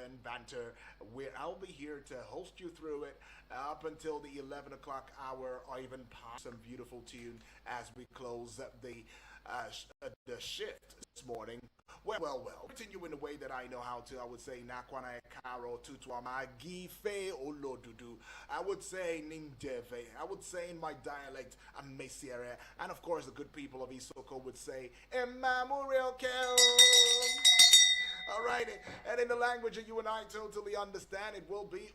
and banter, where I'll be here to host you through it up until the 11 o'clock hour, or even past some beautiful tune as we close up the shift this morning. Well. Continue in the way that I know how to. I would say Nakwana Karo Tutuama Gife Olodudu. I would say Ningdeve. I would say in my dialect Amesiere. And of course the good people of Isoko would say Emamuriel Kel. Alrighty, and in the language that you and I totally understand, it will be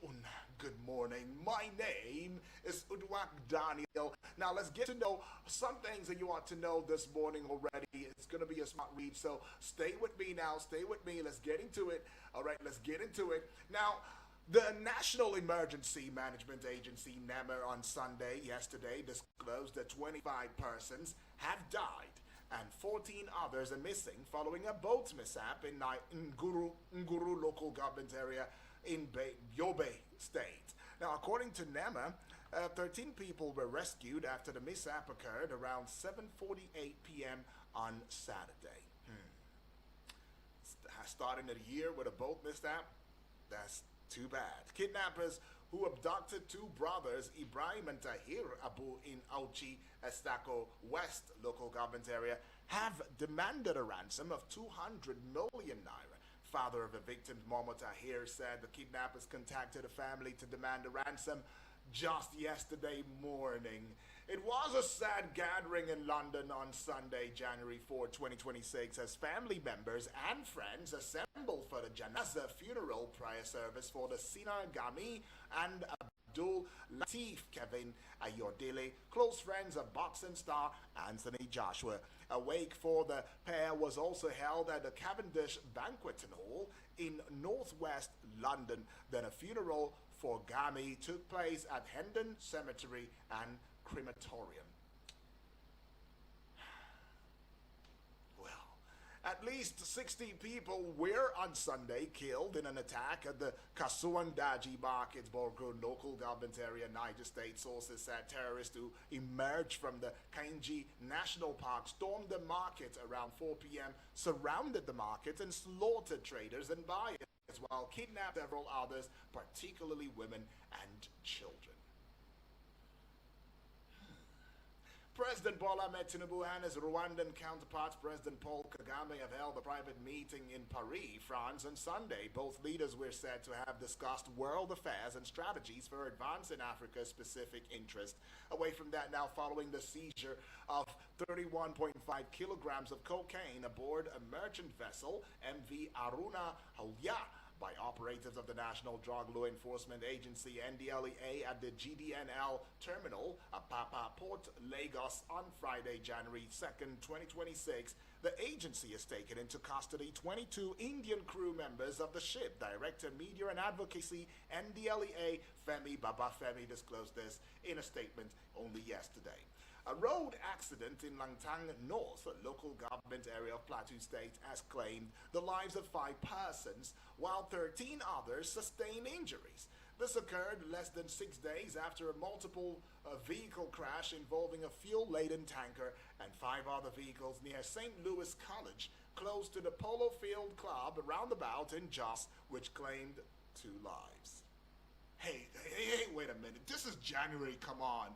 good morning. My name is Udwak Daniel. Now let's get to know some things that you ought to know this morning already. It's going to be a smart read, so stay with me now. Stay with me. Let's get into it. All right, let's get into it. Now, the National Emergency Management Agency, NEMA, on Sunday, yesterday, disclosed that 25 persons have died and 14 others are missing following a boat mishap in Nguru local government area in Yobe State. Now, according to NEMA, 13 people were rescued after the mishap occurred around 7:48 p.m. on Saturday. Starting the year with a boat mishap, that's too bad. Kidnappers who abducted two brothers, Ibrahim and Tahir Abu, in Auchi, Estaco West local government area, have demanded a ransom of 200 million naira. Father of the victims, Momo Tahir, said the kidnappers contacted the family to demand a ransom just yesterday morning. It was a sad gathering in London on Sunday, January 4, 2026, as family members and friends assembled for the Janazah funeral prayer service for the Sinar Gami and Abdul Latif Kevin Ayodele, close friends of boxing star Anthony Joshua. A wake for the pair was also held at the Cavendish Banqueting Hall in northwest London. Then a funeral for Gami took place at Hendon Cemetery and Crematorium. At least 60 people were on Sunday killed in an attack at the Kasuan Daji Market, Borgo local government area, Niger State. Sources said terrorists who emerged from the Kainji National Park stormed the market around 4 p.m., surrounded the market, and slaughtered traders and buyers, while kidnapped several others, particularly women and children. President Bola Ahmed Tinubu and his Rwandan counterparts, President Paul Kagame, have held a private meeting in Paris, France on Sunday. Both leaders were said to have discussed world affairs and strategies for advancing Africa's specific interest. Away from that now, following the seizure of 31.5 kilograms of cocaine aboard a merchant vessel, MV Aruna Hauya, by operatives of the National Drug Law Enforcement Agency NDLEA at the GDNL terminal at Apapa Port, Lagos on Friday, January 2nd, 2026. The agency has taken into custody 22 Indian crew members of the ship. Director Media and Advocacy NDLEA Femi Babafemi disclosed this in a statement only yesterday. A road accident in Langtang North, a local government area of Plateau State, has claimed the lives of 5 persons, while 13 others sustained injuries. This occurred less than 6 days after a multiple vehicle crash involving a fuel-laden tanker and 5 other vehicles near St. Louis College, close to the Polo Field Club roundabout in Jos, which claimed 2 lives. Hey, wait a minute. This is January, come on.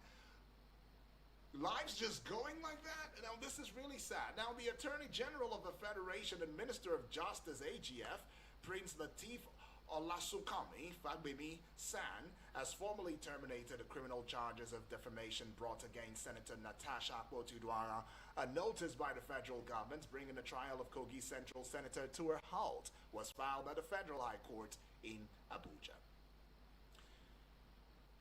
Lives just going like that? Now, this is really sad. Now, the Attorney General of the Federation and Minister of Justice, AGF, Prince Latif Olasukami Fagbemi San, has formally terminated the criminal charges of defamation brought against Senator Natasha Akpotudwara. A notice by the federal government bringing the trial of Kogi Central Senator to a halt was filed by the Federal High Court in Abuja.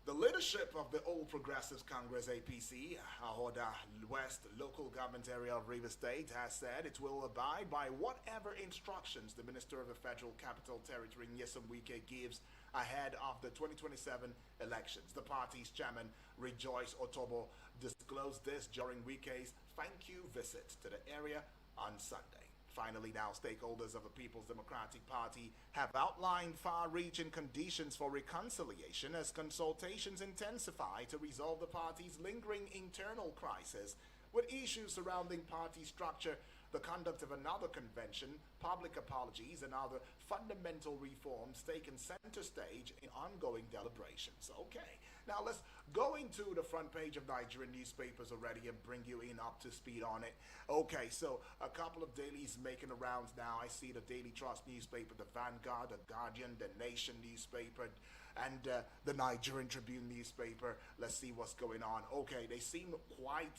The leadership of the All Progressives Congress APC, Ahoda West local government area of Rivers State, has said it will abide by whatever instructions the Minister of the Federal Capital Territory, Nyesom Wike, gives ahead of the 2027 elections. The party's chairman, Rejoice Otobo, disclosed this during Wike's thank you visit to the area on Sunday. Finally, now, stakeholders of the People's Democratic Party have outlined far-reaching conditions for reconciliation as consultations intensify to resolve the party's lingering internal crisis, with issues surrounding party structure, the conduct of another convention, public apologies, and other fundamental reforms taken center stage in ongoing deliberations. Okay, now let's go into the front page of Nigerian newspapers already and bring you in up to speed on it. Okay, so a couple of dailies making the rounds now. I see the Daily Trust newspaper, the Vanguard, the Guardian, the Nation newspaper, and the Nigerian Tribune newspaper. Let's see what's going on. Okay, they seem quite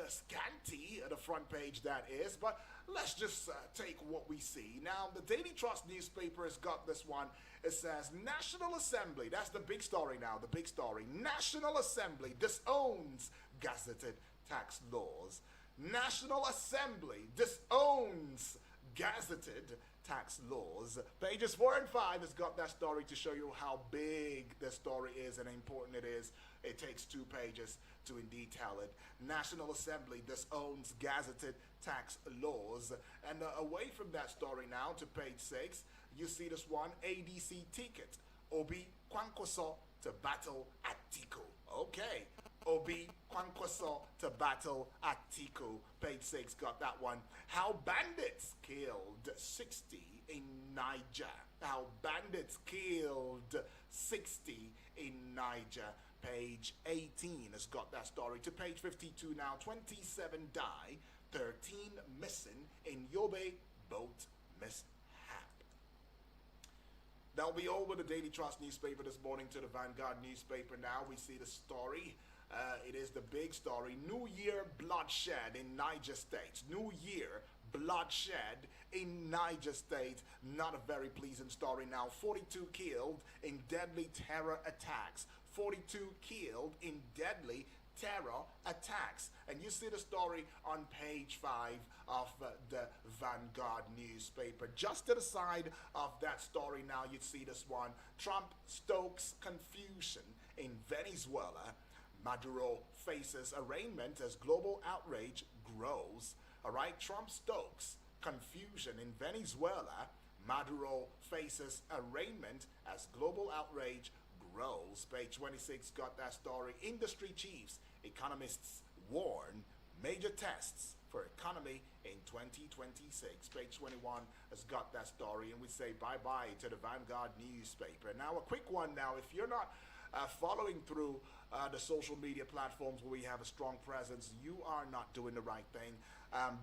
scanty at the front page, that is, but let's just take what we see. Now, the Daily Trust newspaper has got this one. It says, National Assembly, that's the big story now, the big story. National Assembly disowns gazetted tax laws. National Assembly disowns gazetted tax laws. Pages 4 and 5 has got that story to show you how big the story is and how important it is. It takes 2 pages to indeed tell it. National Assembly disowns gazetted tax laws. And away from that story now to page 6, you see this one, ADC ticket. Obi Kwankwaso to battle Atiku. Okay. Obi Kwankwaso to battle Atiku. Page 6 got that one. How bandits killed 60 in Niger. How bandits killed 60 in Niger. Page 18 has got that story. To page 52 now. 27 die, 13 missing in Yobe boat mishap. That'll be all with the Daily Trust newspaper this morning. To the Vanguard newspaper now. We see the story. It is the big story. New Year bloodshed in Niger State. New Year bloodshed in Niger State. Not a very pleasant story now. 42 killed in deadly terror attacks. 42 killed in deadly terror attacks. And you see the story on page 5 of the Vanguard newspaper. Just to the side of that story now, you'd see this one. Trump stokes confusion in Venezuela. Maduro faces arraignment as global outrage grows. All right, Trump stokes confusion in Venezuela. Maduro faces arraignment as global outrage grows. Page 26 got that story. Industry chiefs, economists warn major tests for economy in 2026. Page 21 has got that story, and we say bye-bye to the Vanguard newspaper. Now, a quick one now. If you're not following through the social media platforms where we have a strong presence, you are not doing the right thing.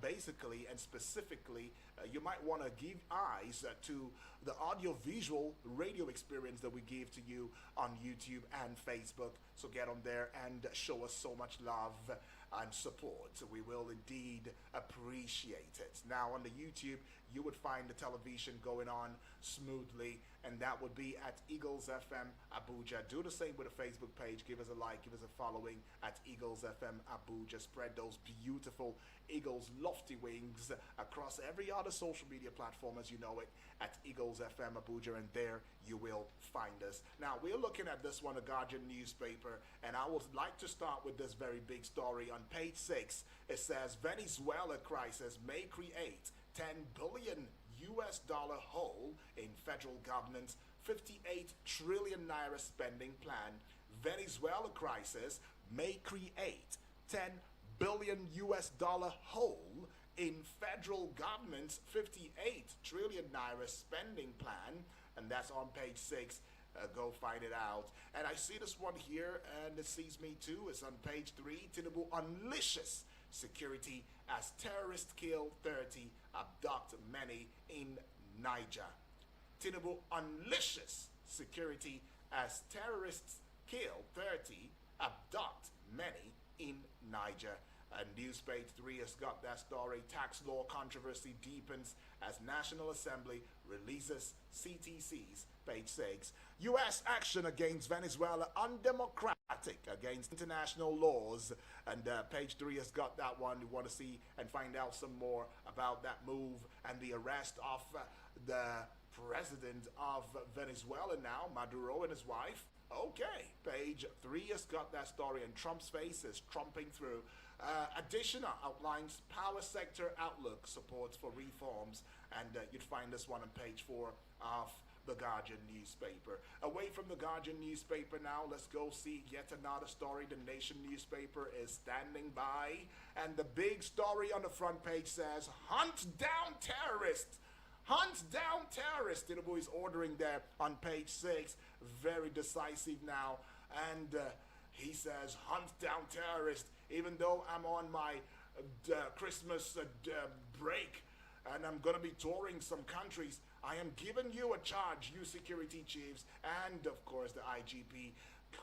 Basically and specifically, you might want to give eyes to the audio-visual radio experience that we give to you on YouTube and Facebook. So get on there and show us so much love and support. We will indeed appreciate it. Now on the YouTube, you would find the television going on smoothly, and that would be at Eagles FM Abuja. Do the same with the Facebook page. Give us a like, give us a following at Eagles FM Abuja. Spread those beautiful Eagles lofty wings across every other social media platform as you know it at Eagles FM Abuja, and there you will find us. Now we're looking at this one, the Guardian newspaper, and I would like to start with this very big story on page 6. It says Venezuela crisis may create 10 billion US dollar hole in federal government's 58 trillion naira spending plan. Venezuela crisis may create 10 billion US dollar hole in federal government's 58 trillion naira spending plan, and that's on page 6. Go find it out. And I see this one here, and it sees me too. It's on page 3. Tinubu unleashes security as terrorists kill 30, abduct many in Niger. Tinubu unleashes security as terrorists kill 30, abduct many in Niger. And News Page 3 has got that story. Tax law controversy deepens as National Assembly releases CTCs. Page 6. U.S. action against Venezuela undemocratic against international laws. And page 3 has got that one. You want to see and find out some more about that move and the arrest of the president of Venezuela now, Maduro, and his wife. Okay, page 3 has got that story, and Trump's face is trumping through. Additional outlines power sector outlook supports for reforms, and you'd find this one on page 4 of the Guardian newspaper. Away from the Guardian newspaper now, let's go see yet another story. The Nation newspaper is standing by, and the big story on the front page says, "Hunt down terrorists." Hunt down terrorists. Tinubu is ordering there on page 6. Very decisive now. And he says, hunt down terrorists. Even though I'm on my Christmas break and I'm going to be touring some countries, I am giving you a charge, you security chiefs and, of course, the IGP.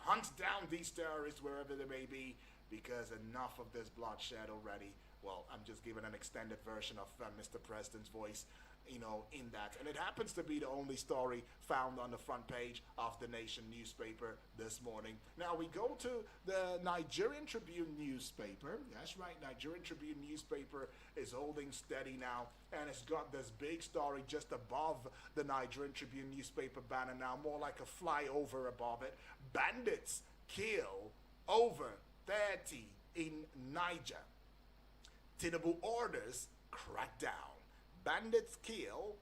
Hunt down these terrorists wherever they may be, because enough of this bloodshed already. Well, I'm just giving an extended version of Mr. President's voice, in that. And it happens to be the only story found on the front page of the Nation newspaper this morning. Now we go to the Nigerian Tribune newspaper. That's right, Nigerian Tribune newspaper is holding steady now, and it's got this big story just above the Nigerian Tribune newspaper banner now, more like a flyover above it. Bandits kill over 30 in Niger. Tinubu orders crackdown. Bandits kill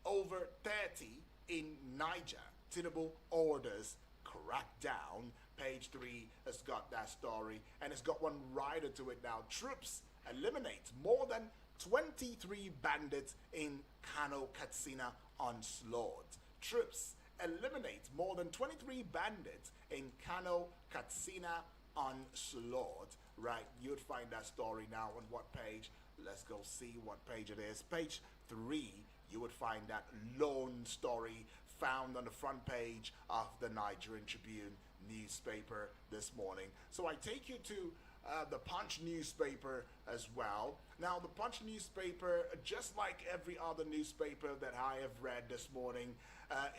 over 30 in Niger. Tinubu orders crackdown. Page 3 has got that story, and it's got one rider to it now. Troops eliminate more than 23 bandits in Kano Katsina onslaught. Troops eliminate more than 23 bandits in Kano Katsina onslaught. Right, you'd find that story now on what page? Let's go see what page it is. Page 3, you would find that lone story found on the front page of the Nigerian Tribune newspaper this morning. So I take you to the Punch newspaper as well. Now, the Punch newspaper, just like every other newspaper that I have read this morning,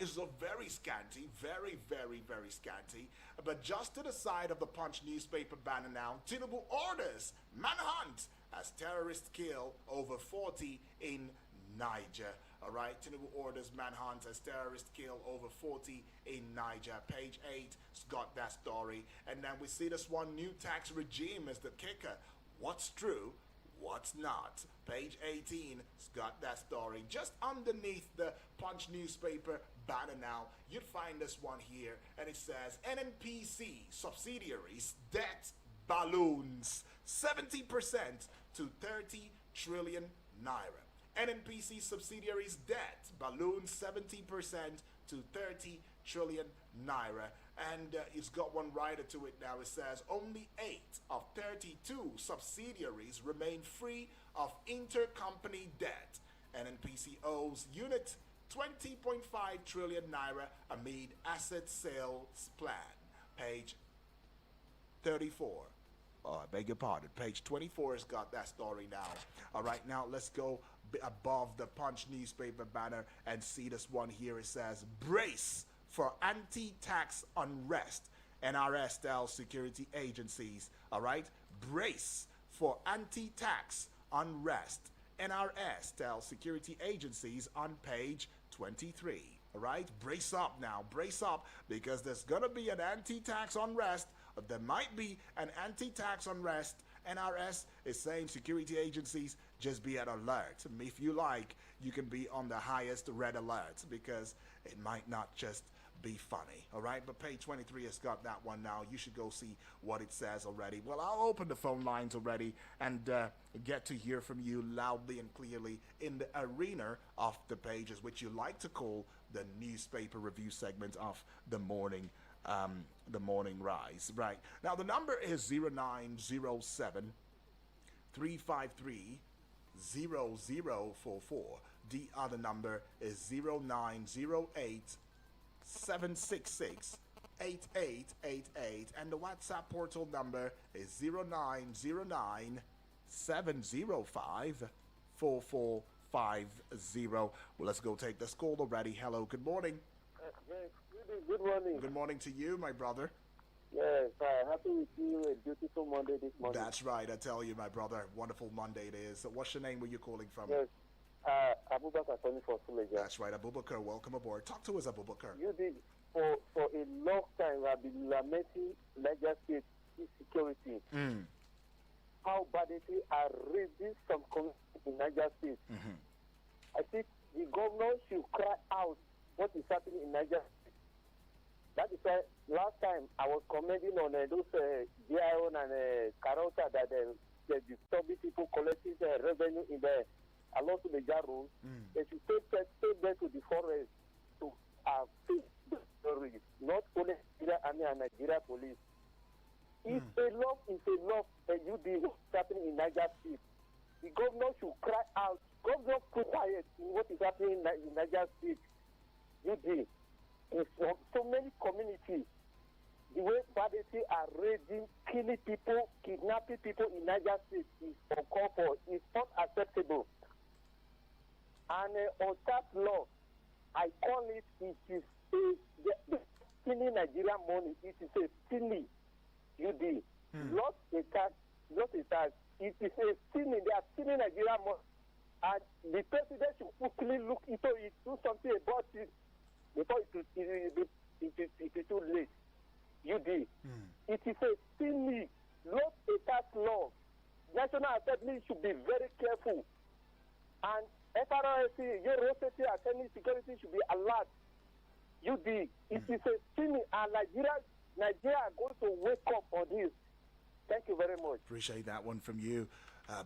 is a very scanty, very, very, very scanty. But just to the side of the Punch newspaper banner now, Tinubu orders manhunt as terrorists kill over 40 in Niger. All right, Tinubu orders manhunt as terrorists kill over 40 in Niger. Page 8's got that story. And then we see this one, new tax regime is the kicker. What's true? What's not? Page 18's got that story. Just underneath the Punch newspaper banner now, you'd find this one here, and it says NNPC subsidiaries debt balloons 70% to 30 trillion naira. NNPC subsidiaries debt balloons 70% to 30 trillion naira. And it's got one rider to it now. It says only 8 of 32 subsidiaries remain free of intercompany debt. NNPC owes unit 20.5 trillion naira amid asset sales plan. Page 34. Oh, I beg your pardon. Page 24 has got that story now. All right, now let's go above the Punch newspaper banner and see this one here. It says, brace for anti-tax unrest. NRS tells security agencies. All right, brace for anti-tax unrest. NRS tells security agencies on page 23. All right, brace up now, brace up, because there's going to be an anti-tax unrest. There might be an anti-tax unrest. NRS is saying security agencies just be at alert. If you like, you can be on the highest red alert, because it might not just be funny. All right, but page 23 has got that one now. You should go see what it says already. Well, I'll open the phone lines already and get to hear from you loudly and clearly in the arena of the pages, which you like to call the newspaper review segment of the morning rise. Right now, the number is 0907 353 0044. The other number is 0908 766 8888, and the WhatsApp portal number is 0909 705 4450. Well, let's go take this call already. Hello, good morning. Good morning. Good morning to you, my brother. Yes, happy to see you. A beautiful Monday this morning. That's right, I tell you, my brother. Wonderful Monday it is. What's your name? Where you calling from? Yes, Abubakar Tony for Suleja. That's right, Abubakar. Welcome aboard. Talk to us, Abubakar. You did for a long time. I've been lamenting Niger State insecurity. How badly are raising some communities in Niger State. I think the governor should cry out what is happening in Niger. That is why last time I was commenting on those Dion and Carota that the disturbing people collecting revenue in the along to the Jaru. They should take them to the forest to face the stories, not only Nigeria Army and Nigeria Police. If enough is enough, and you do what's happening in Niger State, the governor should cry out. Governor, keep quiet in what is happening in Niger State. You do. In so many communities, the way bandits are raiding, killing people, kidnapping people in Niger State is uncalled for. It's not acceptable. And on that law, I call it is stealing Nigerian money. It is a stealing. You did. Not a tax. It is a stealing. They are stealing Nigerian money. And the president should quickly look into it, do something about it before it is too late. You did. It is a stealing, not a tax law. National Assembly should be very careful. And FRSC, your safety and security should be alert. You did. It is a stealing, and Nigeria are going to wake up on this. Thank you very much. Appreciate that one from you.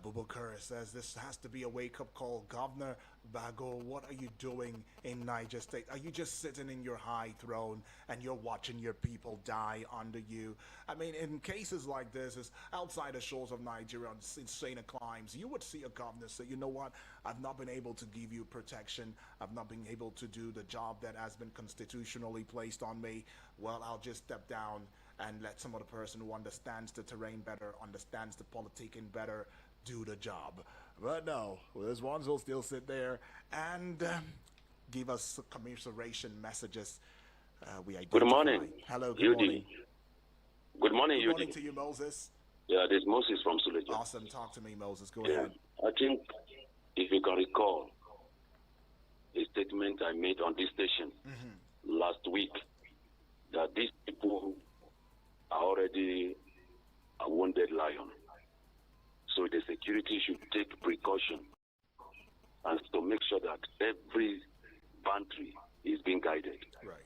Bubakar says this has to be a wake-up call. Governor Bago, what are you doing in Niger State? Are you just sitting in your high throne and you're watching your people die under you? I mean, in cases like this, is outside the shores of Nigeria, on insane crimes, you would see a governor say, you know what, I've not been able to give you protection. I've not been able to do the job that has been constitutionally placed on me. Well, I'll just step down and let some other person who understands the terrain better, understands the politicking better, do the job. But no, there's ones who'll still sit there and give us commiseration messages. We identify. Good morning. Hello, good morning. Good morning, Good morning to you, Moses. Yeah, this is Moses from Suleja. Awesome. Talk to me, Moses. Go ahead. I think if you can recall a statement I made on this station last week, that these people are already a wounded lion. So the security should take precaution and to make sure that every boundary is being guided. Right.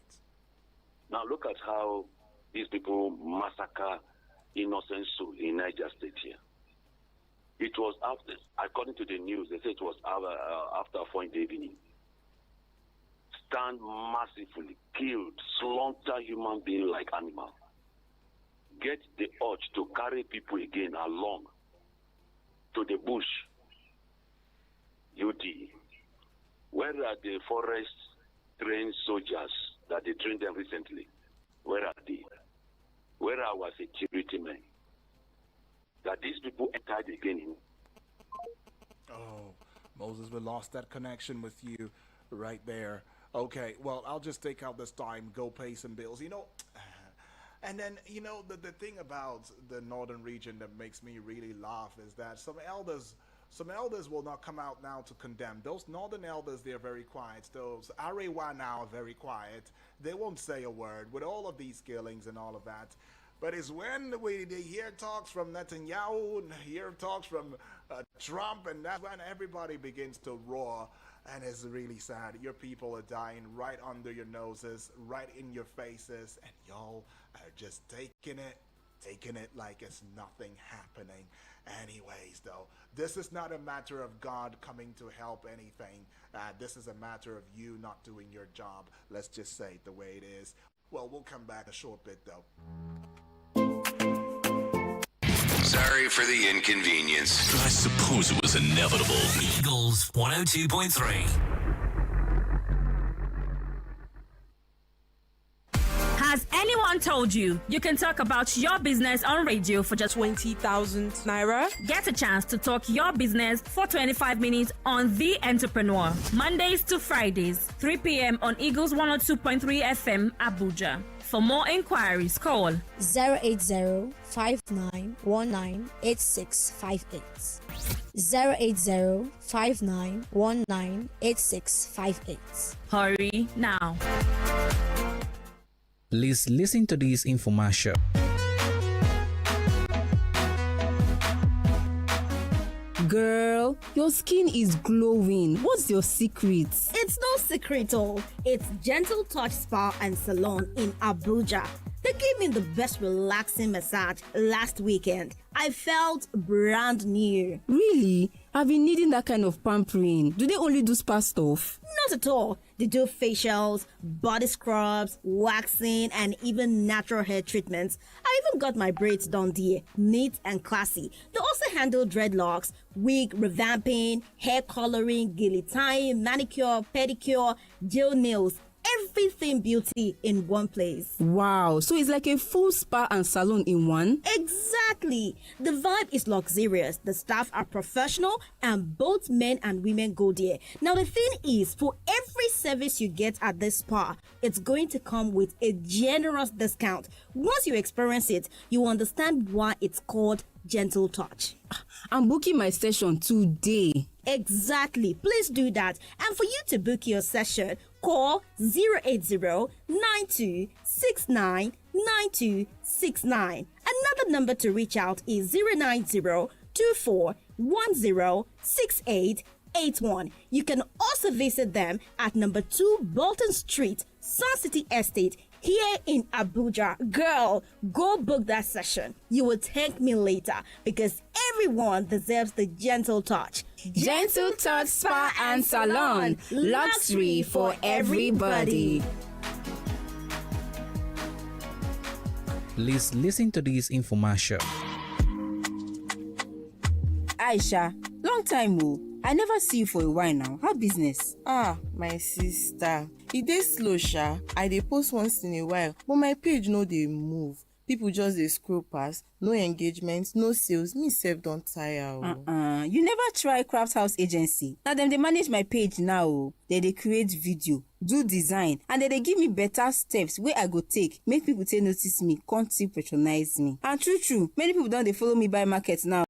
Now look at how these people massacre innocent souls in Niger State here. It was after, according to the news, they say it was after 4 in the evening. Stand massively, killed, slaughter human beings like animals. Get the urge to carry people again along to the bush. UD. Where are the forest trained soldiers that they trained them recently? Where are they? Where are our security men? That these people entered again in. Oh, Moses, we lost that connection with you right there. Okay, well, I'll just take out this time, go pay some bills. You know, and then, you know, the thing about the northern region that makes me really laugh is that some elders will not come out now to condemn. Those northern elders, they're very quiet. Those Arewa now are very quiet. They won't say a word with all of these killings and all of that. But it's when they hear talks from Netanyahu and hear talks from Trump, and that's when everybody begins to roar. And it's really sad. Your people are dying right under your noses, right in your faces, and y'all are just taking it like it's nothing happening. Anyways, though, this is not a matter of God coming to help anything. This is a matter of you not doing your job. Let's just say it the way it is. Well, we'll come back a short bit, though. Sorry for the inconvenience. I suppose it was inevitable. Eagles 102.3. Has anyone told you you can talk about your business on radio for just 20,000 naira? Get a chance to talk your business for 25 minutes on The Entrepreneur. Mondays to Fridays, 3 p.m. on Eagles 102.3 FM, Abuja. For more inquiries, call 080-5919-8658. 080-5919-8658. Hurry now. Please listen to this infomercial. Girl, your skin is glowing. What's your secret? It's no secret, it's Gentle Touch Spa and Salon in Abuja. They gave me the best relaxing massage last weekend. I felt brand new. Really? I've been needing that kind of pampering. Do they only do spa stuff? Not at all. They do facials, body scrubs, waxing, and even natural hair treatments. I even got my braids done there, neat and classy. They also handle dreadlocks, wig revamping, hair coloring, gilly tying, manicure, pedicure, gel nails. Everything beauty in one place. Wow, so it's like a full spa and salon in one? Exactly. The vibe is luxurious. The staff are professional and both men and women go there. Now the thing is, for every service you get at this spa, it's going to come with a generous discount. Once you experience it, you understand why it's called Gentle Touch. I'm booking my session today. Exactly. Please do that. And for you to book your session, call 080-9269-9269. Another number to reach out is 090-2410-6881. You can also visit them at number 2 Bolton Street, Sun City Estate, here in Abuja. Girl, go book that session. You will thank me later because everyone deserves the Gentle Touch. Gentle Touch Spa and Salon. Luxury for everybody. Please listen to this infomercial. Aisha, long time oh. I never see you for a while now. How business? My sister. E dey slow sha. I dey post once in a while, but my page no dey move. People just dey scroll pass, no engagement, no sales. Me sef don tire You never try Craft House Agency. Now them they manage my page now. They create video, do design, and they give me better steps where I go take, make people take notice me, can't still patronize me. And true, many people don't they follow me by market now.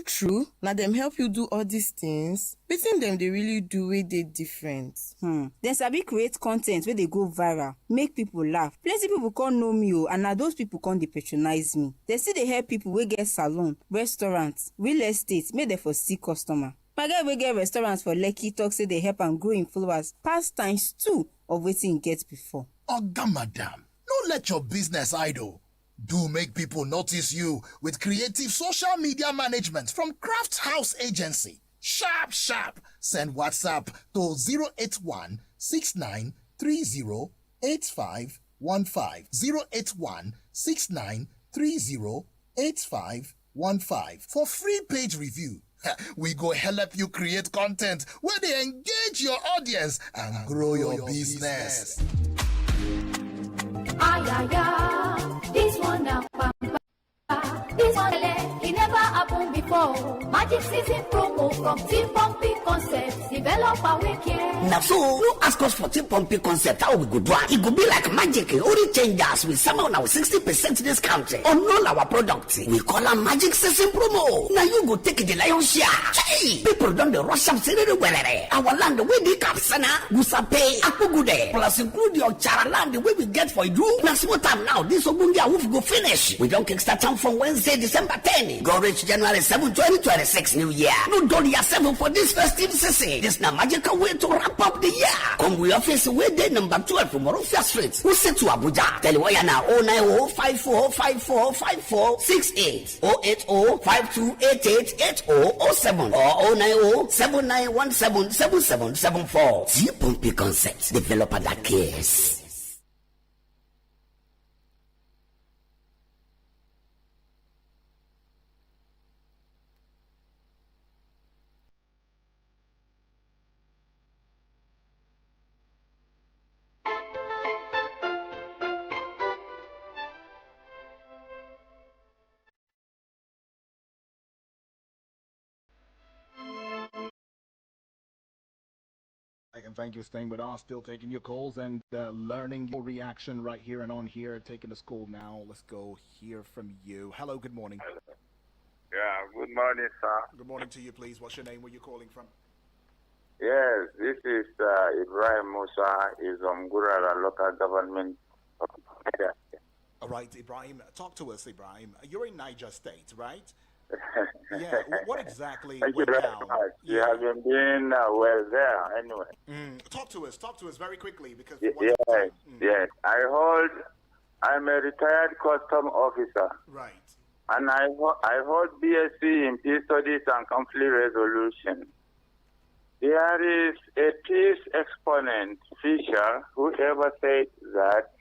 True. Now them help you do all these things. Wetin them they really do wey dey different. Then sabi create content where they go viral, make people laugh. Plenty people can't know me and now those people can't they patronize me. They see they help people wey get salon, restaurants, real estate, make them for see customer. My guy wey get restaurants for Lekki talk say they help am grow in followers past times 2 of wetin he get before. Oga madam, no let your business idle. Do make people notice you with creative social media management from Craft House Agency. Sharp. Send WhatsApp to 081 6930 8515. 081 6930 8515 for free page review. We go help you create content where they engage your audience and grow your business. This one now, this one it never happened before. Magic season promo from Team Pumpy Concepts, developer we care. Now so, you ask us for Team Pumpy Concept, how we go do it? It go be like magic, only changes with some on our 60% discount on all our products. We call them Magic Season promo. Now you go take the lion's share. Hey, people don't the rush up well. Our land the way they capsana, Gusape, Akugude, plus include your Charaland the way we get for you. Now small time now, this Ogundia wolf go finish. We don't kickstart time from Wednesday, December 10. Go reach January 7, 2026 New Year. No dollar 7 for this festive season. This now magical way to wrap up the year. Come we office way day number 12 from Morofia Street. We sit to Abuja. Tell you why now 090-5454-5468 080-5288-8007 or 090-7917-7774. T-Pumpy Concept. Developer that cares. And thank you for staying with us, still taking your calls and learning your reaction right here and on here, taking the call now. Let's go hear from you. Hello, good morning. Yeah, good morning, sir. Good morning to you, please. What's your name? Where you calling from? Yes, this is Ibrahim Musa, is Gurara local government. All right, Ibrahim, talk to us, Ibrahim. You're in Niger State, right? Yeah, what exactly Thank you went very down? much. You Yeah. have been doing well there, anyway. Talk to us very quickly because Yes, yes. I'm a retired custom officer. Right. And I hold BSc in Peace Studies and Conflict Resolution. There is a peace exponent, Fisher, who ever said that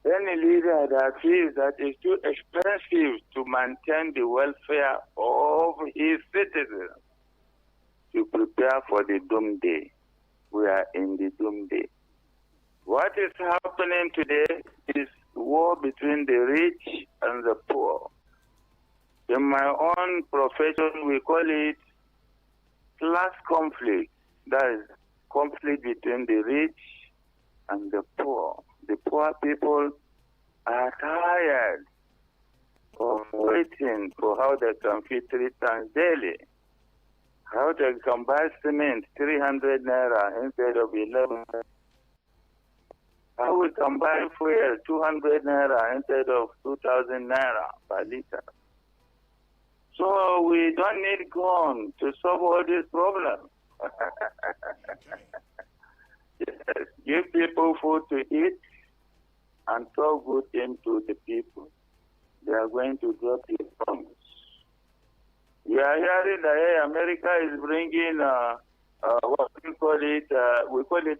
any leader that feels that it's too expensive to maintain the welfare of his citizens to prepare for the doomsday. We are in the doomsday. What is happening today is war between the rich and the poor. In my own profession, we call it class conflict. That is conflict between the rich and the poor. The poor people are tired of waiting for how they can feed 3 times daily. How they can buy cement 300 naira instead of 11. How we can buy fuel 200 naira instead of 2,000 naira per liter. So we don't need gun to solve all these problems. Yes, give people food to eat and talk good into the people. They are going to drop the bombs. We are hearing that hey, America is bringing what we call it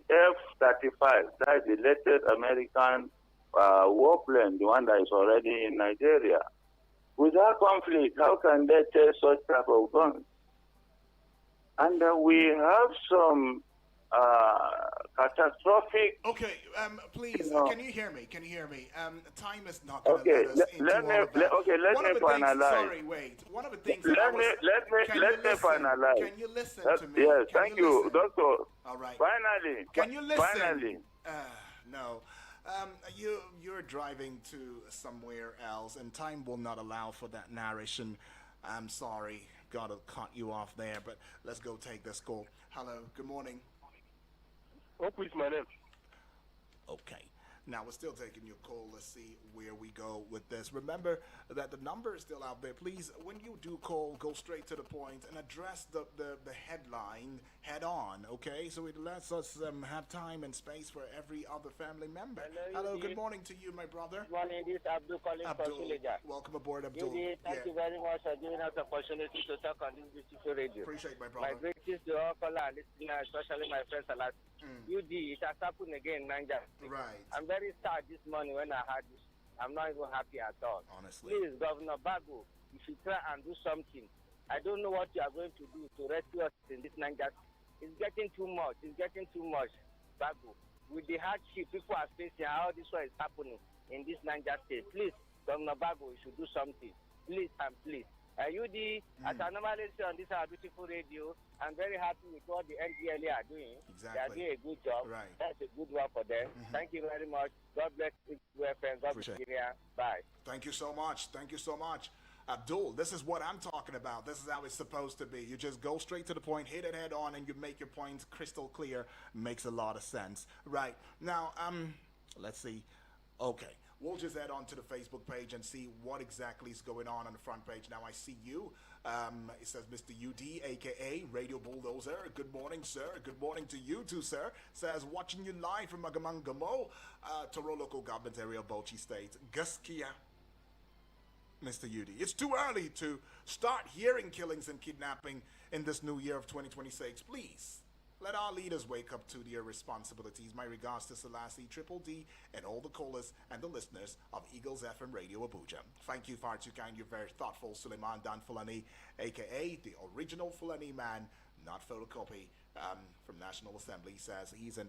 F-35. That is the latest American warplane, the one that is already in Nigeria. Without conflict, how can they take such type of guns? And we have some catastrophic. Okay, please, can you hear me? Can you hear me? Time is not going to let us into let me all of that. let One me of the things, finalize. sorry, wait. One of the things. Let me finalize. Can you listen to me? Yes, Can thank you you, listen? Doctor. All right. Finally. Can you listen? Finally. No. You're driving to somewhere else, and time will not allow for that narration. I'm sorry, gotta cut you off there, but let's go take this call. Hello, good morning. What is my name? Okay. Now, we're still taking your call. Let's see where we go with this. Remember that the number is still out there. Please, when you do call, go straight to the point and address the headline head on, okay? So it lets us have time and space for every other family member. Hello, good morning to you, my brother. Good morning, this is Abdul calling from Suleja. Welcome aboard, Abdul. Thank you very much for giving us the opportunity to talk on this beautiful radio. Appreciate my brother. My greetings to all callers and listeners, especially my friends a lot. UD, it has happened again in Niger. Right. I'm very sad this morning when I heard this. I'm not even happy at all. Honestly. Please, Governor Bago, you should try and do something. I don't know what you are going to do to rescue us in this Niger. It's getting too much. It's getting too much, Bago. With the hardship people are facing, how this one is happening in this Niger state. Please, Governor Bago, you should do something. Please and please. UD, as I normally say on this our beautiful radio, I'm very happy with what the NDLA are doing. Exactly. They are doing a good job. Right. That's a good one for them. Thank you very much. God bless you, friends. God bless you. Bye. Thank you so much. Thank you so much. Abdul, this is what I'm talking about. This is how it's supposed to be. You just go straight to the point, hit it head on, and you make your points crystal clear. Makes a lot of sense. Right. Now, let's see. Okay. We'll just head on to the Facebook page and see what exactly is going on the front page. Now, I see you. It says Mr. UD, a.k.a. Radio Bulldozer. Good morning, sir. Good morning to you too, sir. Says, watching you live from Magamangamo, Toro Local Government Area of Bauchi State. Gaskiya, Mr. UD. It's too early to start hearing killings and kidnapping in this new year of 2026. Please. Let our leaders wake up to their responsibilities. My regards to Selassie, Triple D, and all the callers and the listeners of Eagles FM Radio Abuja. Thank you far too kind. You're very thoughtful. Suleiman Dan Fulani, a.k.a. the original Fulani man, not photocopy, from National Assembly, says he's in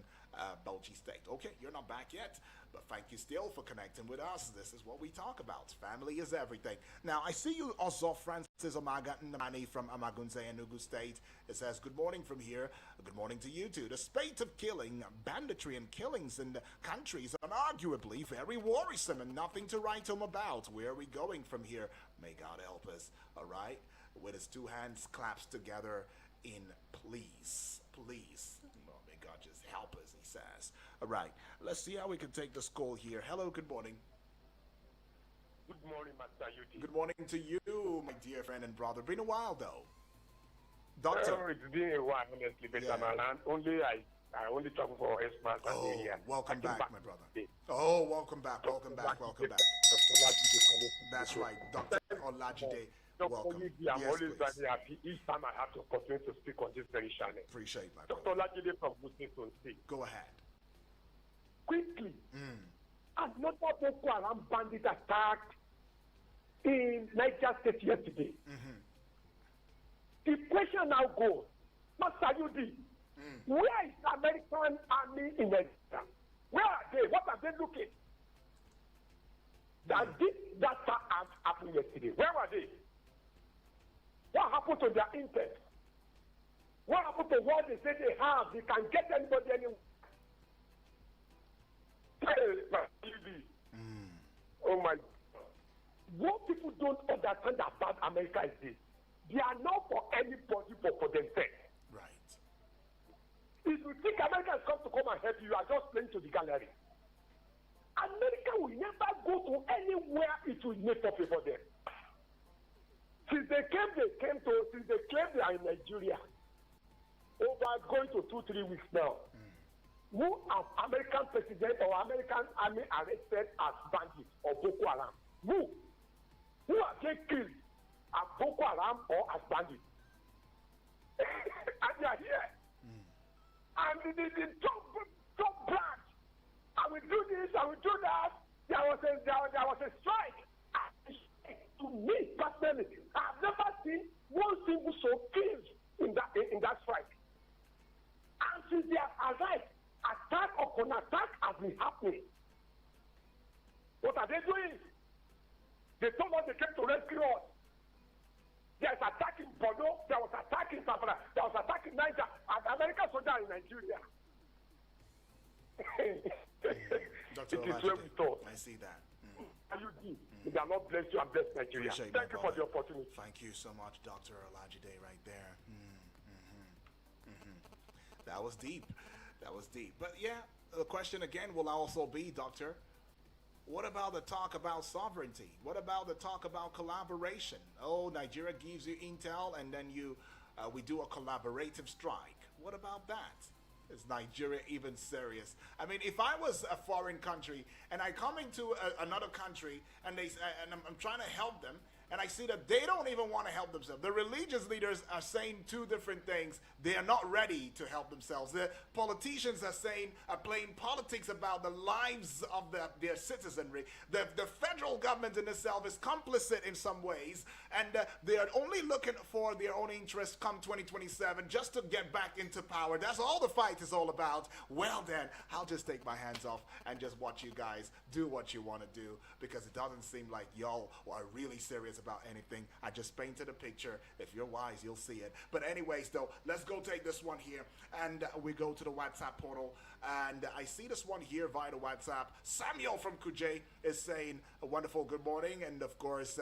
Bauchi State. Okay, you're not back yet, but thank you still for connecting with us. This is what we talk about. Family is everything. Now, I see you also, Francis Omaga Namani from Amagunze, Enugu State. It says, good morning from here. Good morning to you too. The spate of killing, banditry and killings in the countries are arguably very worrisome and nothing to write home about. Where are we going from here? May God help us, all right? With his two hands clasped together in please. Well, may God just help us, he says. All right, let's see how we can take this call here. Hello, good morning. Good morning, Master Yudi. Good morning to you, my dear friend and brother. Been a while, though. Doctor. It's been a while, honestly, but I only travel for Xmas. Welcome back, my brother. Oh, welcome back. That's right, Dr. Olajide. Welcome. I'm always very happy each time I have the opportunity to speak on this very channel. Appreciate my Dr. Olajide from Muslim State. Go ahead. Quickly, another Boko Haram bandit attacked in Niger State yesterday. The question now goes, Master Yudi, where is the American army in Nigeria? Where are they? What are they looking? That happened yesterday. Where were they? What happened to their intent? What happened to what they say they have? They can get anybody anywhere. Oh my God. What people don't understand about America is this. They are not for anybody but for themselves. Right. If you think America is come to come and help you, you are just playing to the gallery. America will never go to anywhere it will make up for them. Since they claim they are in Nigeria, over going to 2-3 weeks now, who have American president or American army arrested as bandits or Boko Haram? Who are they killed as Boko Haram or as bandits? And they are here. And the top branch, I will do this, I will do that. There was a strike. To me personally, I've never seen one single soul killed in that strike. And since they have arrived, attack upon attack has been happening. What are they doing? They told us they came to rescue us. There's attack in Bordeaux, there was attack in Safra, there was attack in Niger, and American soldiers in Nigeria. Dr. It is where we thought. I see that. May the Lord bless you and bless Nigeria. Thank you for the opportunity. Thank you so much, Dr. Olajide, right there. That was deep. But yeah, the question again will also be, Doctor, what about the talk about sovereignty? What about the talk about collaboration? Oh, Nigeria gives you intel and then we do a collaborative strike. What about that? Is Nigeria even serious? I mean, if I was a foreign country and I come into another country and I'm trying to help them, and I see that they don't even want to help themselves. The religious leaders are saying two different things. They are not ready to help themselves. The politicians are playing politics about the lives of their citizenry. The federal government in itself is complicit in some ways, and they are only looking for their own interests come 2027 just to get back into power. That's all the fight is all about. Well then, I'll just take my hands off and just watch you guys do what you want to do, because it doesn't seem like y'all are really serious about anything. I just painted a picture. If you're wise, you'll see it. But anyways, though, let's go take this one here, and we go to the WhatsApp portal, and I see this one here via the WhatsApp. Samuel from Kuje is saying a wonderful good morning, and of course,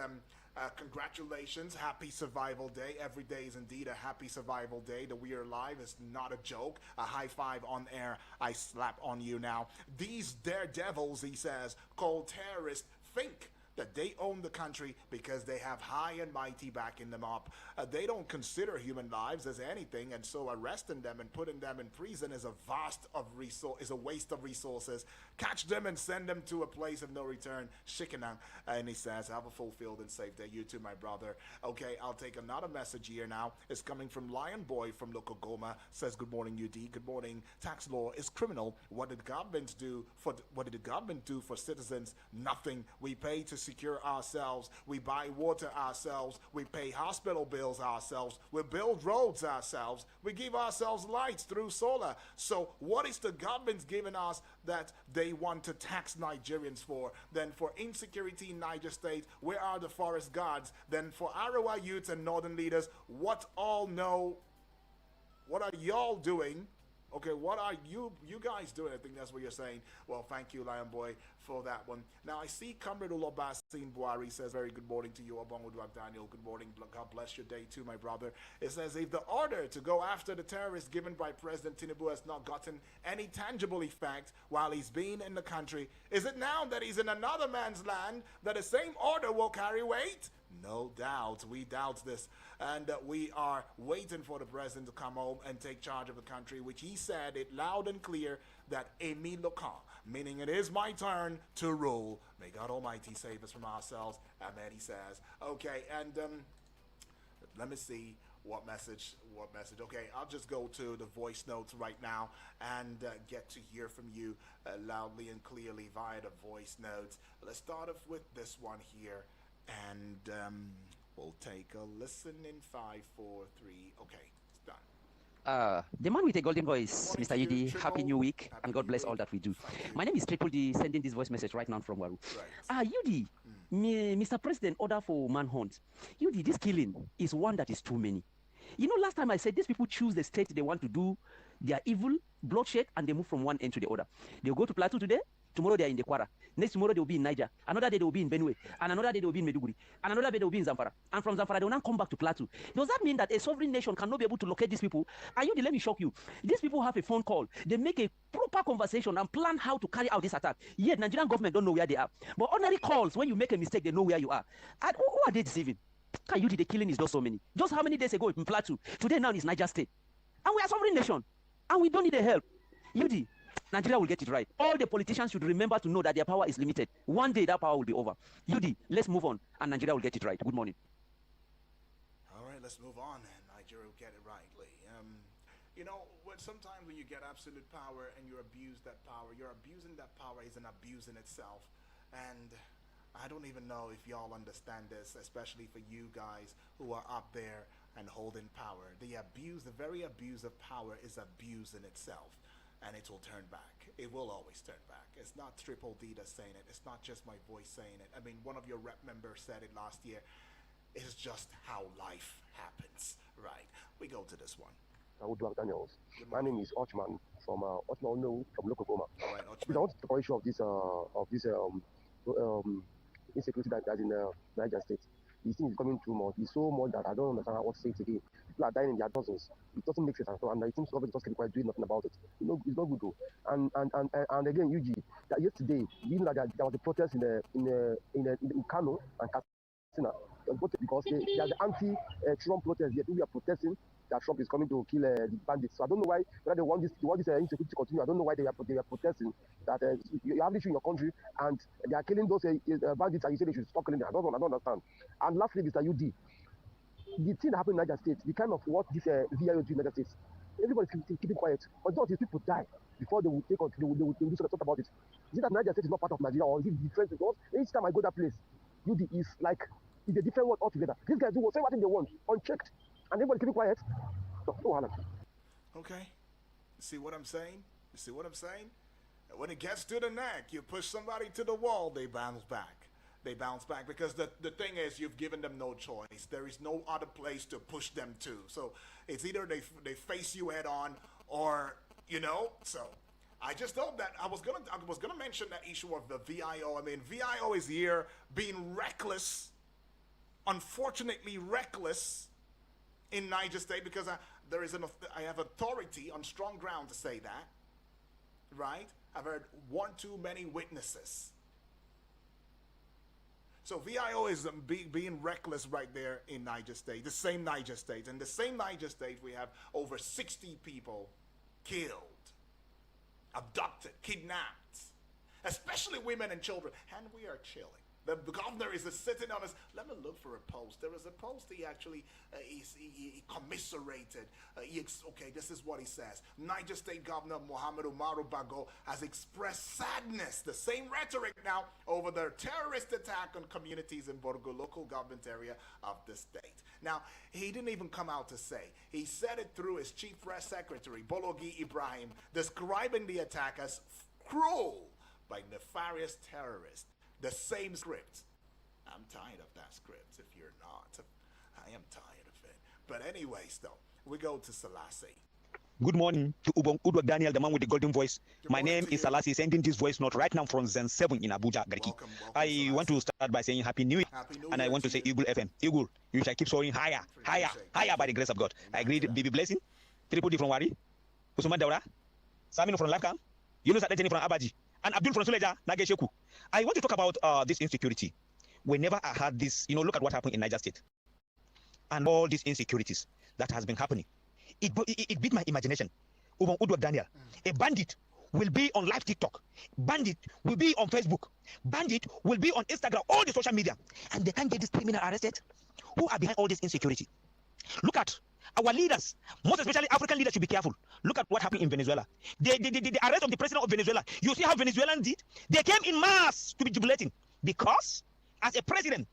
congratulations, happy survival day. Every day is indeed a happy survival day. The We Are Alive is not a joke. A high five on air. I slap on you now. These daredevils, he says, called terrorists, think that they own the country because they have high and mighty backing them up. They don't consider human lives as anything, and so arresting them and putting them in prison is a waste of resources. Catch them and send them to a place of no return. Shikanang. And he says, have a fulfilled and safe day. You too, my brother. Okay, I'll take another message here now. It's coming from Lion Boy from Lokogoma. Says, good morning, UD. Good morning. Tax law is criminal. What did the government do for citizens? Nothing. We pay to secure ourselves. We buy water ourselves. We pay hospital bills ourselves. We build roads ourselves. We give ourselves lights through solar. So what is the government giving us that they want to tax Nigerians for? Then for insecurity in Niger State, where are the forest guards? Then for Arawa youths and northern leaders, what are y'all doing? Okay, what are you guys doing? I think that's what you're saying. Well, thank you, Lion Boy, for that one. Now, I see Comrade Olobasin Buhari says, very good morning to you, Obongodwab Daniel. Good morning. God bless your day too, my brother. It says, if the order to go after the terrorists given by President Tinubu has not gotten any tangible effect while he's been in the country, is it now that he's in another man's land that the same order will carry weight? No doubt. We doubt this. And we are waiting for the president to come home and take charge of the country, which he said it loud and clear that Emi Loka, meaning it is my turn to rule. May God Almighty save us from ourselves. Amen, he says. Okay, and let me see what message. Okay, I'll just go to the voice notes right now and get to hear from you loudly and clearly via the voice notes. Let's start off with this one here. And we'll take a listen in 5, 4, 3. Okay, it's done. The man with a golden voice, Mr. Yudi, happy new week, and God bless all that we do. My name is Triple D, sending this voice message right now from Waru. Yudi, Mr. President, order for manhunt. Yudi, this killing is one that is too many. You know, last time I said these people choose the state they want to do their evil, bloodshed, and they move from one end to the other. They'll go to Plateau today. Tomorrow they are in the Kwara. Next tomorrow they will be in Niger. Another day they will be in Benue. And another day they will be in Meduguri. And another day they will be in Zamfara. And from Zamfara they will now come back to Plateau. Does that mean that a sovereign nation cannot be able to locate these people? Let me shock you. These people have a phone call. They make a proper conversation and plan how to carry out this attack. Yet Nigerian government don't know where they are. But ordinary calls, when you make a mistake, they know where you are. And who are they deceiving? The killing is not so many. Just how many days ago in Plateau? Today now is Niger State. And we are a sovereign nation. And we don't need the help. Nigeria will get it right. All the politicians should remember to know that their power is limited. One day that power will be over. Let's move on, and Nigeria will get it right. Good morning. All right, let's move on, and Nigeria will get it rightly. Sometimes when you get absolute power and you abuse that power, you're abusing that power is an abuse in itself. And I don't even know if y'all understand this, especially for you guys who are up there and holding power. The very abuse of power is abuse in itself. And it will turn back. It will always turn back. It's not Triple D that's saying it. It's not just my voice saying it. I mean, one of your rep members said it last year. It's just how life happens, right? We go to this one. Daniels. My name is Ochman from Ochman No from local Goma. All right, I want to talk issue of this insecurity that's in Niger State. This thing is coming too much. It's so much that I don't understand what to say today. People are dying in their dozens. It doesn't make sense at all, and I think government just keep quiet, doing nothing about it. It's not good though. And again, UG, that yesterday, you know that there was a protest in Kano and Katsina, because they are the anti-Trump protest. Yet we are protesting that Trump is coming to kill the bandits. So I don't know why whether they want this insecurity to continue. I don't know why they are protesting that you have issue in your country and they are killing those bandits, and you say they should stop killing them. I don't understand. And lastly, Mr. UD, the thing that happened in Niger State, the kind of what this VIO do in Niger State, everybody keeping quiet. But these people die before they will take on, they will do something about it. Is it that Niger State is not part of Nigeria, or is it different? Because each time I go that place, UD is like it's a different world altogether. These guys do whatever they want, unchecked, and everybody keeping quiet. No. Okay. See what I'm saying? You see what I'm saying? When it gets to the neck, you push somebody to the wall, they bounce back. They bounce back because the thing is, you've given them no choice. There is no other place to push them to. So it's either they face you head on, or So I just hope that I was gonna mention that issue of the VIO. I mean, VIO is here being reckless, unfortunately reckless, in Niger State, because I have authority on strong ground to say that. Right? I've heard one too many witnesses. So VIO is being reckless right there in Niger State, the same Niger State. In the same Niger State, we have over 60 people killed, abducted, kidnapped, especially women and children. And we are chilling. The governor is sitting on us. Let me look for a post. There was a post he actually he commiserated. Okay, this is what he says. Niger State Governor Muhammad Umaru Bago has expressed sadness, the same rhetoric now, over the terrorist attack on communities in Borgo, local government area of the state. Now, he didn't even come out to say. He said it through his chief press secretary, Bologi Ibrahim, describing the attack as cruel by nefarious terrorists. The same script. I'm tired of that script, if you're not. I am tired of it. But anyways, though, we go to Selassie. Good morning to Udwak Daniel, the man with the golden voice. My name is Salasi, sending this voice note right now from Zen 7 in Abuja, Garki. I want to start by saying Happy New Year, and I want to say Eagle FM. Eagle, you shall keep soaring higher, higher, higher by the grace of God. I greet Bibi Blessing, Triple D from Wari, Usman Daura, Samino from Lapcam, Yunus Adetini from Abaji, and Abdul from Suleja, Nagesheku. I want to talk about this insecurity. Whenever I had this, look at what happened in Niger State and all these insecurities that has been happening. It beat my imagination. Udwak Daniel, a bandit will be on live TikTok. Bandit will be on Facebook. Bandit will be on Instagram, all the social media. And they can't get this criminal arrested. Who are behind all this insecurity? Look at our leaders, most especially African leaders should be careful. Look at what happened in Venezuela. The arrest of the president of Venezuela. You see how Venezuelans did? They came in mass to be jubilating. Because as a president,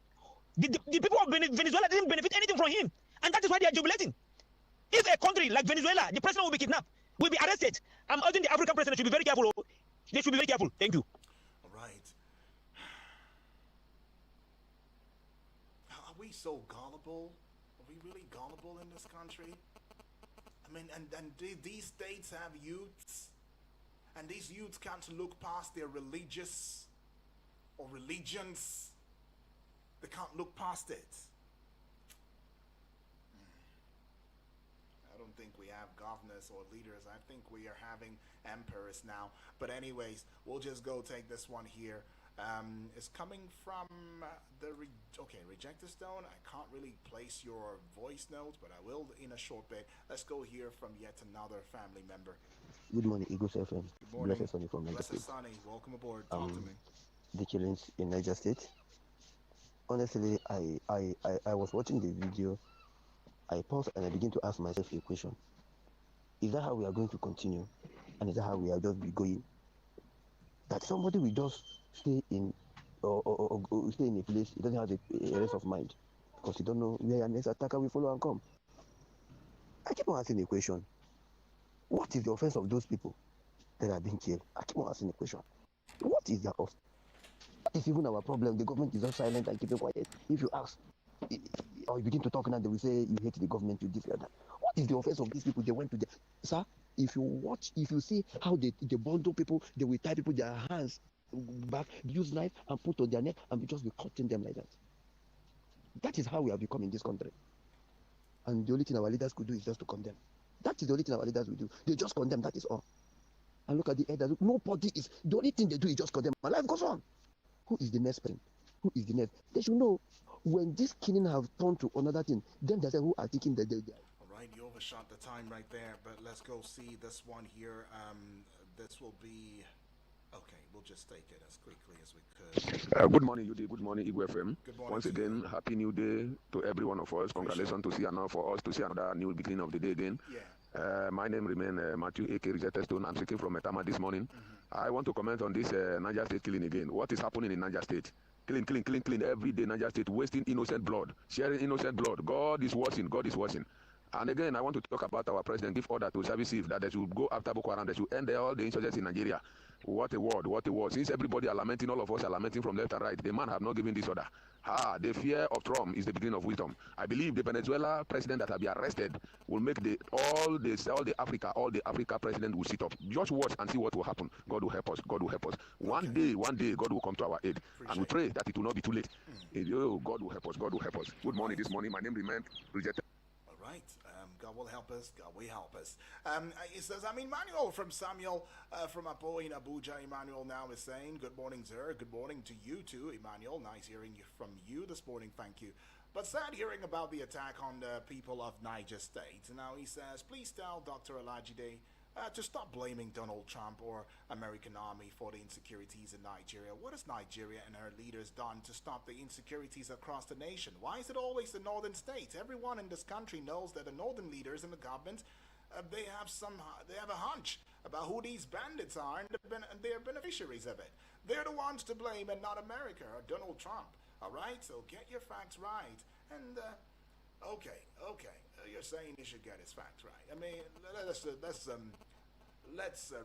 the people of Venezuela didn't benefit anything from him. And that is why they are jubilating. If a country like Venezuela, the president will be kidnapped, will be arrested, I'm urging the African president to be very careful. They should be very careful. Thank you. All right. Are we so gullible? Are we really gullible in this country? I mean, and these states have youths, and these youths can't look past their religious or religions. They can't look past it. I don't think we have governors or leaders. I think we are having emperors now. But anyways, we'll just go take this one here. It's coming from Rejected Stone. I can't really place your voice note, but I will in a short bit. Let's go hear from yet another family member. Good morning, Eagles FM. Good morning. Blessed Sonny from Niger State. Sonny, welcome aboard. Talk to me. The killings in Niger State. Honestly, I was watching the video. I paused and I begin to ask myself a question. Is that how we are going to continue? And is that how we are just be going? That somebody will just stay in or stay in a place, he doesn't have a rest of mind because he don't know where your next attacker will follow and come. I keep on asking the question. What is the offense of those people that are being killed? I keep on asking the question. What is their offense? What is even our problem? The government is just silent and keeping quiet. If you ask, or you begin to talk now, they will say you hate the government, you this, that. What is the offense of these people? They went to the sir. If you see how they bundle people, they will tie people their hands back, use knife and put on their neck and just be cutting them like that. That is how we have become in this country. And the only thing our leaders could do is just to condemn. That is the only thing our leaders will do. They just condemn, that is all. And look at the elders. Nobody is, the only thing they do is just condemn. My life goes on. Who is the next person? Who is the next? They should know when this killing have turned to another thing, then they say who are thinking that they all right, you overshot the time right there, but let's go see this one here. This will be okay. We'll just take it as quickly as we could. Good morning, UD. Good morning, Igwe FM. Good morning. Once again, happy new day to every one of us. Congratulations to see for us to see another new beginning of the day again. Yeah. My name remains Matthew A.K. Rejected Stone. I'm speaking from Metama this morning. I want to comment on this Niger State killing again. What is happening in Niger State? Killing every day. Niger State wasting innocent blood, sharing innocent blood. God is watching. God is watching. And again, I want to talk about our president give order to Service Chief that they should go after Boko Haram. They should end all the insurgency in Nigeria. What a word, what a word. Since everybody are lamenting, all of us are lamenting from left and right, the man have not given this order. The fear of Trump is the beginning of wisdom. I believe the Venezuela president that will be arrested will make all the Africa president will sit up. Just watch and see what will happen. God will help us. God will help us. One day, God will come to our aid. And we pray that it will not be too late. God will help us. God will help us. Good morning this morning. My name remains Rejected. All right. God will help us. God will help us. It says, Emmanuel from Samuel from Apo in Abuja. Emmanuel now is saying, good morning, sir. Good morning to you too, Emmanuel. Nice hearing from you this morning. Thank you. But sad hearing about the attack on the people of Niger State. Now he says, please tell Dr. Olajide to stop blaming Donald Trump or American army for the insecurities in Nigeria. What has Nigeria and her leaders done to stop the insecurities across the nation? Why is it always the northern states? Everyone in this country knows that the northern leaders in the government, they have a hunch about who these bandits are, and they're beneficiaries of it. They're the ones to blame and not America or Donald Trump. All right, so get your facts right. And okay. You're saying he should get his facts right. I mean, let's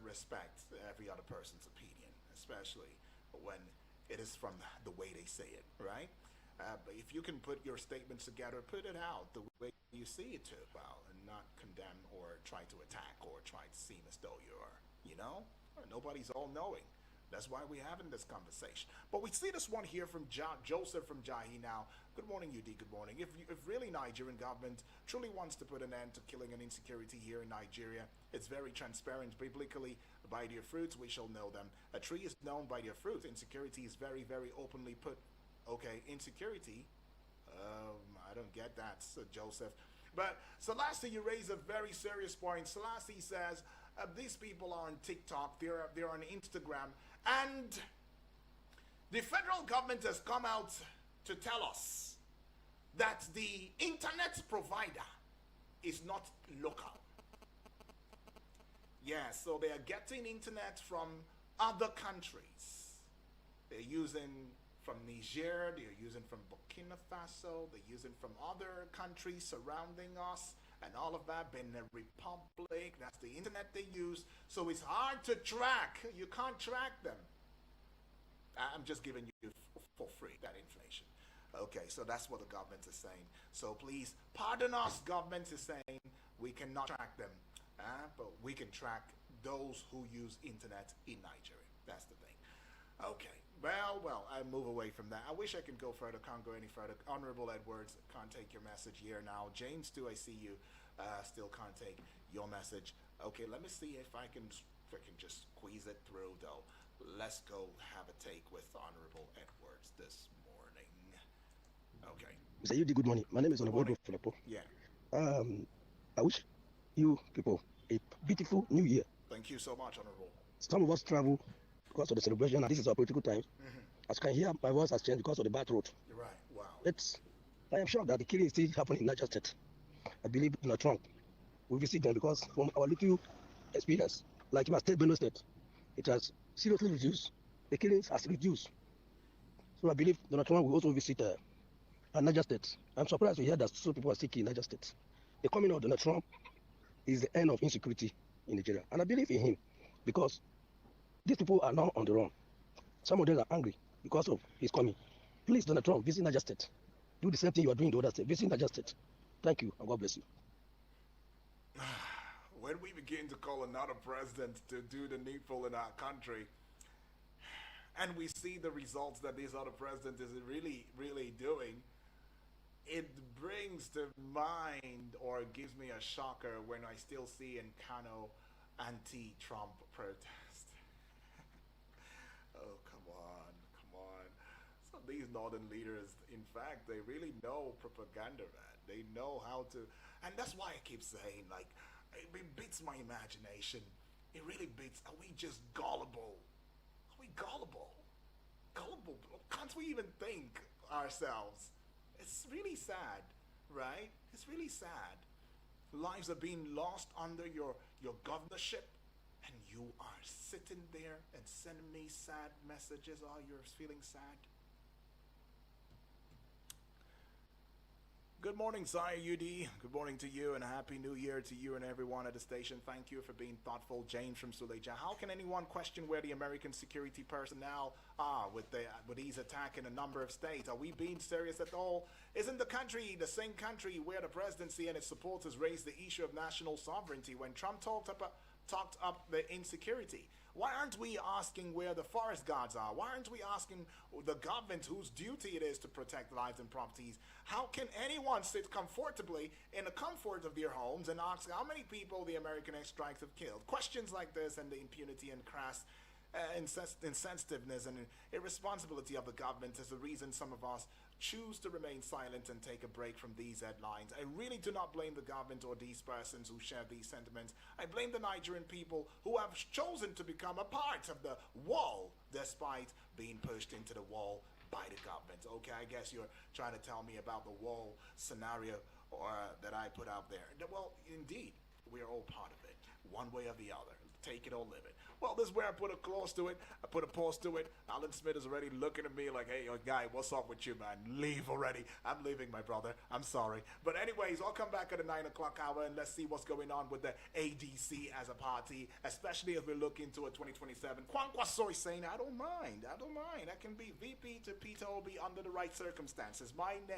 respect every other person's opinion, especially when it is from the way they say it, right? But if you can put your statements together, put it out the way you see it too. Well, not condemn or try to attack or try to seem as though nobody's all-knowing. That's why we're having this conversation. But we see this one here from Joseph from Jahi now. Good morning, UD. Good morning. If really Nigerian government truly wants to put an end to killing and insecurity here in Nigeria, it's very transparent biblically. By their fruits we shall know them. A tree is known by their fruit. Insecurity is very, very openly put. Okay, insecurity. I don't get that, Joseph. But Selassie, you raise a very serious point. Selassie says these people are on TikTok, they're on Instagram, and the federal government has come out to tell us that the internet provider is not local. Yeah, so they are getting internet from other countries. They're using from Niger, they're using from Burkina Faso, they're using from other countries surrounding us, and all of that. Benin Republic, that's the internet they use. So it's hard to track. You can't track them. I'm just giving you for free that inflation. Okay, so that's what the government is saying. So please pardon us, government is saying we cannot track them, but we can track those who use internet in Nigeria. That's the thing. Okay, well, I move away from that. I wish I could go further, can't go any further. Honorable Edwards, can't take your message here now. James, too, I see you, still can't take your message. Okay, let me see if I can just squeeze it through, though. Let's go have a take with Honorable Edwards this morning. Okay. Mr. Yudi, good morning. My name is Honorable Philippo. Yeah. I wish you people a beautiful new year. Thank you so much, Honorable. Some of us travel because of the celebration, and this is our political time. As you can hear, my voice has changed because of the bad road. You're right. Wow. I am sure that the killing is still happening in Niger State. I believe Donald Trump will visit them because from our little experience, like in my state, Benue State, it has seriously reduced. The killings has reduced. So I believe Donald Trump will also visit Niger State. I'm surprised to hear that some people are sick in Niger State. The coming of Donald Trump is the end of insecurity in Nigeria. And I believe in him because these people are now on the run. Some of them are angry because of his coming. Please, Donald Trump, visit Niger State. Do the same thing you are doing to other states. Visit Niger State. Thank you, and God bless you. When we begin to call another president to do the needful in our country, and we see the results that this other president is really, really doing, it brings to mind or gives me a shocker when I still see in Kano anti-Trump protest. Oh, come on. So these northern leaders, in fact, they really know propaganda, man. They know how to, and that's why I keep saying, like, it beats my imagination. It really beats. Are we just gullible? Are we gullible? Gullible? Can't we even think ourselves? It's really sad, right? It's really sad. Lives are being lost under your governorship, and you are sitting there and sending me sad messages. Oh, you're feeling sad? Good morning, Sire UD. Good morning to you, and a happy new year to you and everyone at the station. Thank you for being thoughtful. James from Suleja. How can anyone question where the American security personnel are with these attacks in a number of states? Are we being serious at all? Isn't the country the same country where the presidency and its supporters raised the issue of national sovereignty when Trump talked up the insecurity? Why aren't we asking where the forest guards are? Why aren't we asking the government whose duty it is to protect lives and properties? How can anyone sit comfortably in the comfort of their homes and ask how many people the American airstrikes have killed? Questions like this and the impunity and crass insensitiveness and irresponsibility of the government is the reason some of us choose to remain silent and take a break from these headlines. I really do not blame the government or these persons who share these sentiments. I blame the Nigerian people who have chosen to become a part of the wall despite being pushed into the wall by the government. Okay, I guess you're trying to tell me about the wall scenario that I put out there. Well, indeed, we're all part of it, one way or the other. Take it or live it. Well, this is where I put a clause to it. I put a pause to it. Alan Smith is already looking at me like, hey, yo, guy, what's up with you, man? Leave already. I'm leaving, my brother. I'm sorry. But anyways, I'll come back at the 9 o'clock hour and let's see what's going on with the ADC as a party, especially as we look into a 2027. Kwankwaso is saying, I don't mind. I can be VP to Peter Obi under the right circumstances. My name